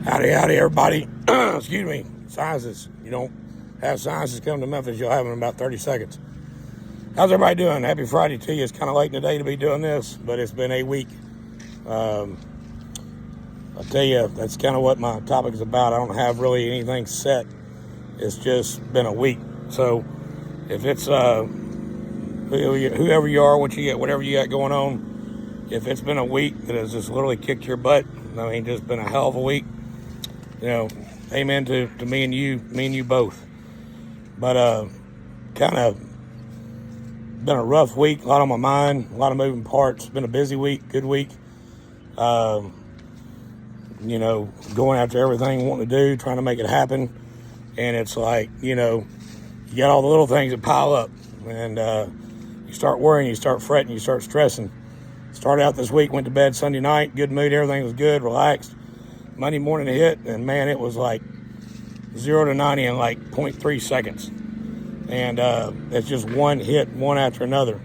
Howdy, howdy, everybody. Excuse me. Sciences. You don't have sciences come to Memphis, you'll have them in about 30 seconds. How's everybody doing? Happy Friday to you. It's kind of late in the day to be doing this, but it's been a week. I'll tell you, that's kind of what my topic is about. I don't have really anything set. It's just been a week. So if it's whoever you are, what you get, whatever you got going on, if it's been a week that has just literally kicked your butt, I mean, just been a hell of a week, you know, amen to me and you both. But kind of been a rough week, a lot on my mind, a lot of moving parts. Been a busy week, good week. You know, going after everything, wanting to do, trying to make it happen. And it's like, you know, you got all the little things that pile up. And you start worrying, you start fretting, you start stressing. Started out this week, went to bed Sunday night, good mood, everything was good, relaxed. Monday morning it hit, and man, it was like 0 to 90 in like 0.3 seconds. And it's just one hit, one after another.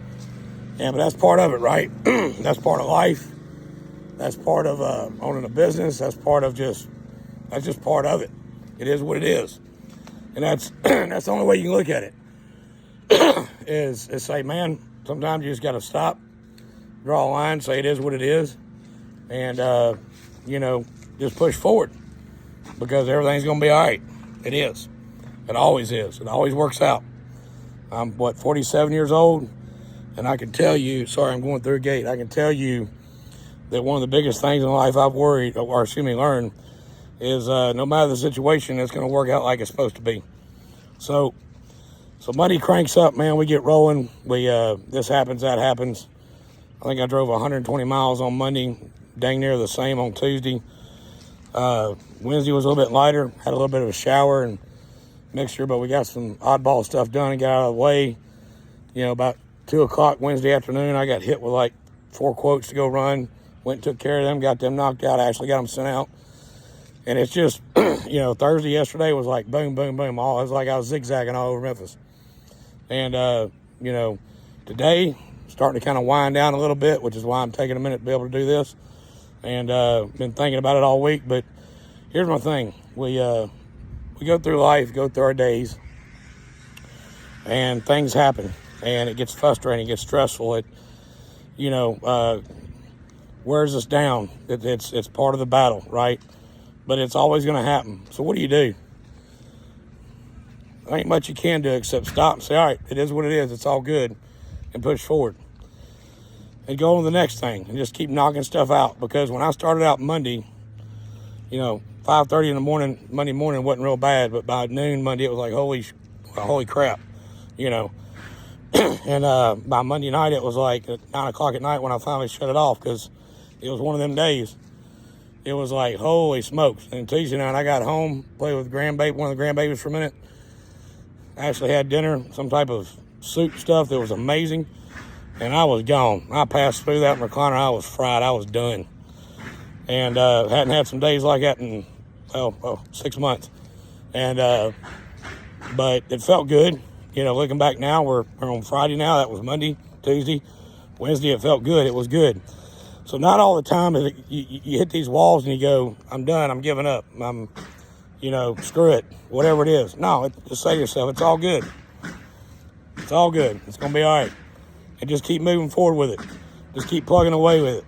Yeah, but that's part of it, right? That's part of life. That's part of owning a business. That's part of that's just part of it. It is what it is. And that's that's the only way you can look at it. is say, man, sometimes you just got to stop, draw a line, say it is what it is, and, you know, just push forward because everything's going to be all right. It is. It always is. It always works out. I'm, 47 years old, and I can tell you, sorry, I'm going through a gate. I can tell you that one of the biggest things in life I've learned is no matter the situation, it's going to work out like it's supposed to be. So money cranks up, man. We get rolling. This happens, that happens. I think I drove 120 miles on Monday, dang near the same on Tuesday. Wednesday was a little bit lighter, had a little bit of a shower and mixture, but we got some oddball stuff done and got out of the way. You know, about 2 o'clock Wednesday afternoon, I got hit with like 4 quotes to go run. Went and took care of them, got them knocked out, actually got them sent out. And it's just, you know, Thursday yesterday was like boom, boom, boom. It was like I was zigzagging all over Memphis. And, you know, today, starting to kind of wind down a little bit, which is why I'm taking a minute to be able to do this. And been thinking about it all week. But here's my thing. We go through life, go through our days, and things happen. And it gets frustrating, it gets stressful. It, you know, wears us down. It's part of the battle, right? But it's always going to happen. So what do? There ain't much you can do except stop and say, all right, it is what it is. It's all good. And push forward. And go on to the next thing. And just keep knocking stuff out. Because when I started out Monday, you know, 5:30 in the morning, Monday morning wasn't real bad. But by noon Monday, it was like, holy crap, you know. And by Monday night, it was like at 9 o'clock at night when I finally shut it off. Because it was one of them days. It was like, holy smokes. And Tuesday night, I got home, played with one of the grandbabies for a minute. I actually had dinner, some type of soup stuff that was amazing. And I was gone. I passed through that recliner. I was fried. I was done. And hadn't had some days like that in, 6 months. And, but it felt good. You know, looking back now, we're on Friday now. That was Monday, Tuesday, Wednesday. It felt good. It was good. So not all the time you hit these walls and you go, I'm done, I'm giving up, you know, screw it, whatever it is. No, just say to yourself, it's all good. It's all good. It's going to be all right. And just keep moving forward with it. Just keep plugging away with it.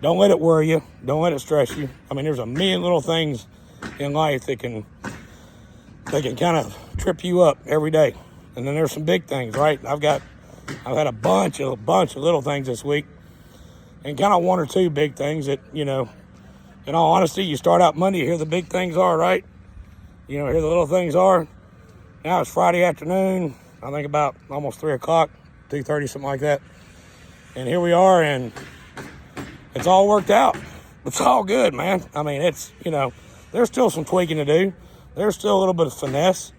Don't let it worry you. Don't let it stress you. I mean, there's a million little things in life that can kind of trip you up every day. And then there's some big things, right? I've had a bunch of little things this week. And kind of 1 or 2 big things that, you know, in all honesty, you start out Monday, here the big things are, right? You know, here the little things are. Now it's Friday afternoon, I think about almost 3 o'clock, 2:30, something like that. And here we are, and it's all worked out. It's all good, man. I mean, it's, you know, there's still some tweaking to do. There's still a little bit of finesse,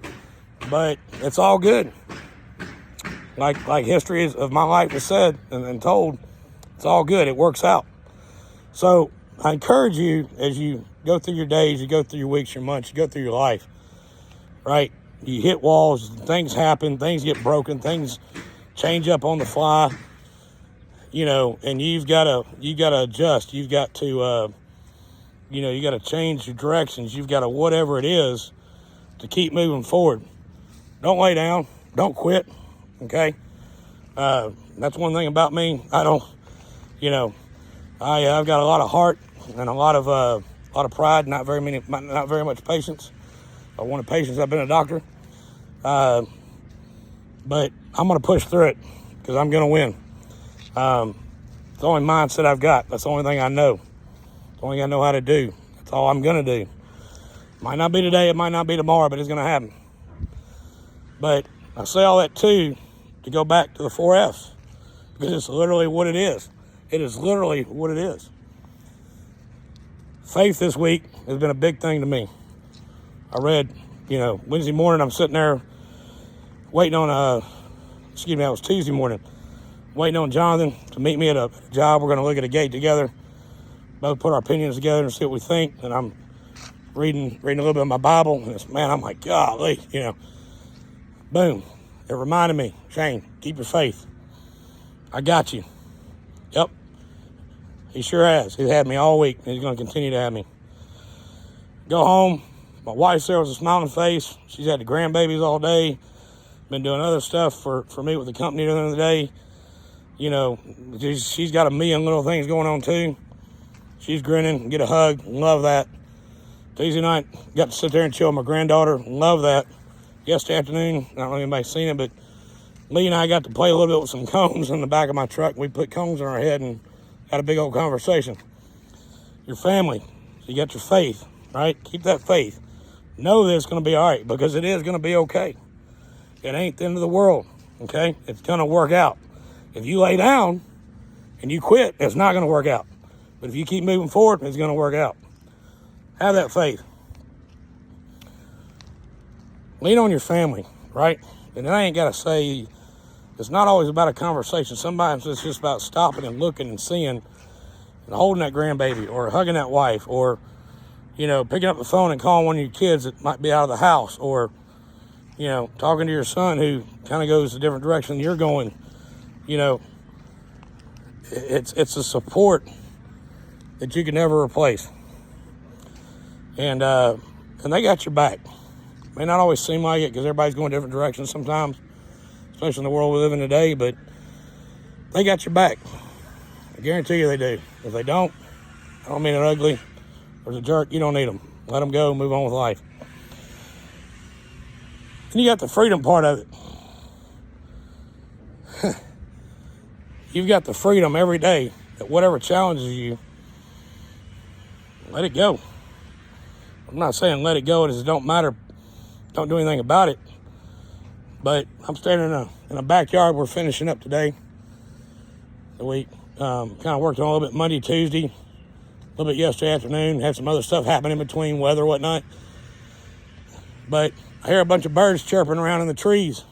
but it's all good. Like history of my life has said and told, it's all good. It works out. So I encourage you as you go through your days, you go through your weeks, your months, you go through your life, right? You hit walls, things happen, things get broken, things change up on the fly, you know, and you've got to adjust. You've got to You got to change your directions. You've got to whatever it is to keep moving forward. Don't lay down. Don't quit. Okay. That's one thing about me. I've got a lot of heart and a lot of pride. Not very much patience. I wanted patience. I've been a doctor. But I'm going to push through it because I'm going to win. It's the only mindset I've got. That's the only thing I know. It's the only thing I know how to do. That's all I'm going to do. Might not be today. It might not be tomorrow, but it's going to happen. But I say all that too to go back to the 4 F's because it's literally what it is. It is literally what it is. Faith this week has been a big thing to me. I read, Wednesday morning I'm sitting there waiting on, it was Tuesday morning, waiting on Jonathan to meet me at a job. We're going to look at a gate together, both put our opinions together and see what we think. And I'm reading a little bit of my Bible, and I'm like, golly, boom. It reminded me, Shane, keep your faith. I got you. Yep. He sure has. He's had me all week, and he's going to continue to have me. Go home. My wife's there with a smiling face. She's had the grandbabies all day. Been doing other stuff for me with the company at the end of the day. She's got a million little things going on too. She's grinning, get a hug, love that. Tuesday night, got to sit there and chill with my granddaughter, love that. Yesterday afternoon, I don't know if anybody's seen it, but Lee and I got to play a little bit with some cones in the back of my truck. We put cones on our head and had a big old conversation. Your family, you got your faith, right? Keep that faith. Know that it's going to be all right because it is going to be okay. It ain't the end of the world, okay? It's going to work out. If you lay down and you quit, it's not going to work out. But if you keep moving forward, it's going to work out. Have that faith. Lean on your family, right? And I ain't got to say, it's not always about a conversation. Sometimes it's just about stopping and looking and seeing and holding that grandbaby or hugging that wife or, picking up the phone and calling one of your kids that might be out of the house or, talking to your son who kind of goes a different direction than you're going. It's a support that you can never replace. And they got your back. May not always seem like it because everybody's going different directions sometimes, especially in the world we live in today, but they got your back. I guarantee you they do. If they don't, I don't mean it ugly or as a jerk, you don't need them. Let them go, move on with life. And you got the freedom part of it. You've got the freedom every day that whatever challenges you, let it go. I'm not saying let it go, it don't matter. Don't do anything about it. But I'm standing in a backyard. We're finishing up today. The week. Kind of worked on a little bit Monday, Tuesday. A little bit yesterday afternoon. Had some other stuff happen in between, weather, whatnot. But I hear a bunch of birds chirping around in the trees.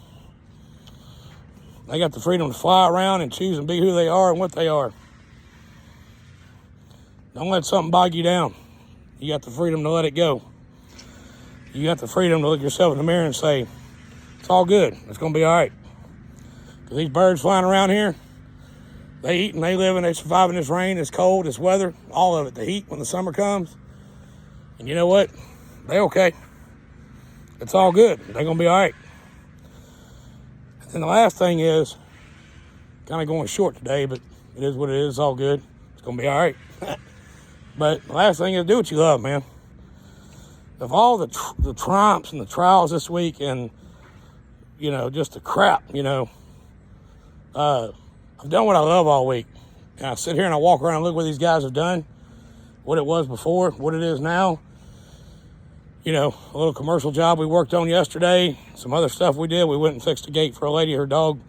They got the freedom to fly around and choose and be who they are and what they are. Don't let something bog you down. You got the freedom to let it go. You got the freedom to look yourself in the mirror and say, it's all good. It's going to be all right. Because these birds flying around here, they eat and they live and they survive in this rain, this cold, this weather, all of it. The heat when the summer comes. And you know what? They okay. It's all good. They're going to be all right. And the last thing is, kind of going short today, but it is what it is. It's all good. It's going to be all right. But the last thing is do what you love, man. Of all the triumphs and the trials this week and, just the crap, I've done what I love all week. And I sit here and I walk around and look what these guys have done, what it was before, what it is now. A little commercial job we worked on yesterday, some other stuff we did. We went and fixed a gate for a lady, her dog.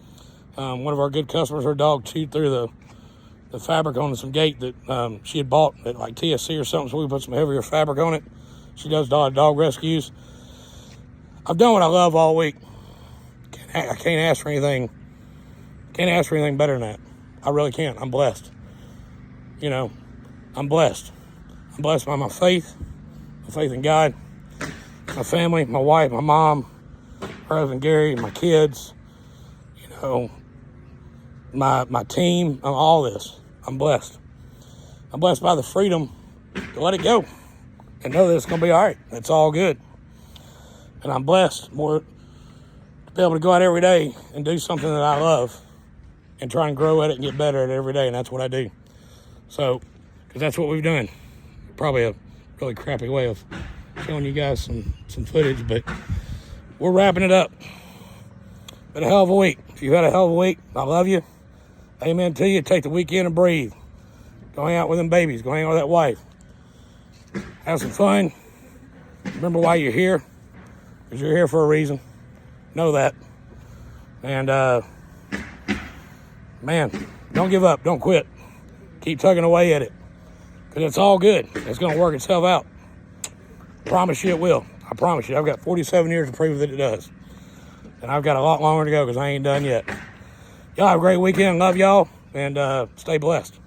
One of our good customers, her dog chewed through the fabric on some gate that she had bought at like TSC or something, so we put some heavier fabric on it. She does dog rescues. I've done what I love all week. I can't ask for anything. Can't ask for anything better than that. I really can't. I'm blessed. I'm blessed. I'm blessed by my faith in God, my family, my wife, my mom, her husband Gary, my kids, my team, all this. I'm blessed. I'm blessed by the freedom to let it go and know that it's going to be all right. It's all good. And I'm blessed more to be able to go out every day and do something that I love and try and grow at it and get better at it every day. And that's what I do. So, because that's what we've done. Probably a really crappy way of showing you guys some footage, but we're wrapping it up. Been a hell of a week. If you've had a hell of a week, I love you. Amen to you. Take the weekend and breathe. Go hang out with them babies. Go hang out with that wife. Have some fun. Remember why you're here. Because you're here for a reason. Know that. And, man, don't give up. Don't quit. Keep tugging away at it. Because it's all good. It's going to work itself out. Promise you it will. I promise you. I've got 47 years to prove that it does. And I've got a lot longer to go because I ain't done yet. Y'all have a great weekend. Love y'all. And stay blessed.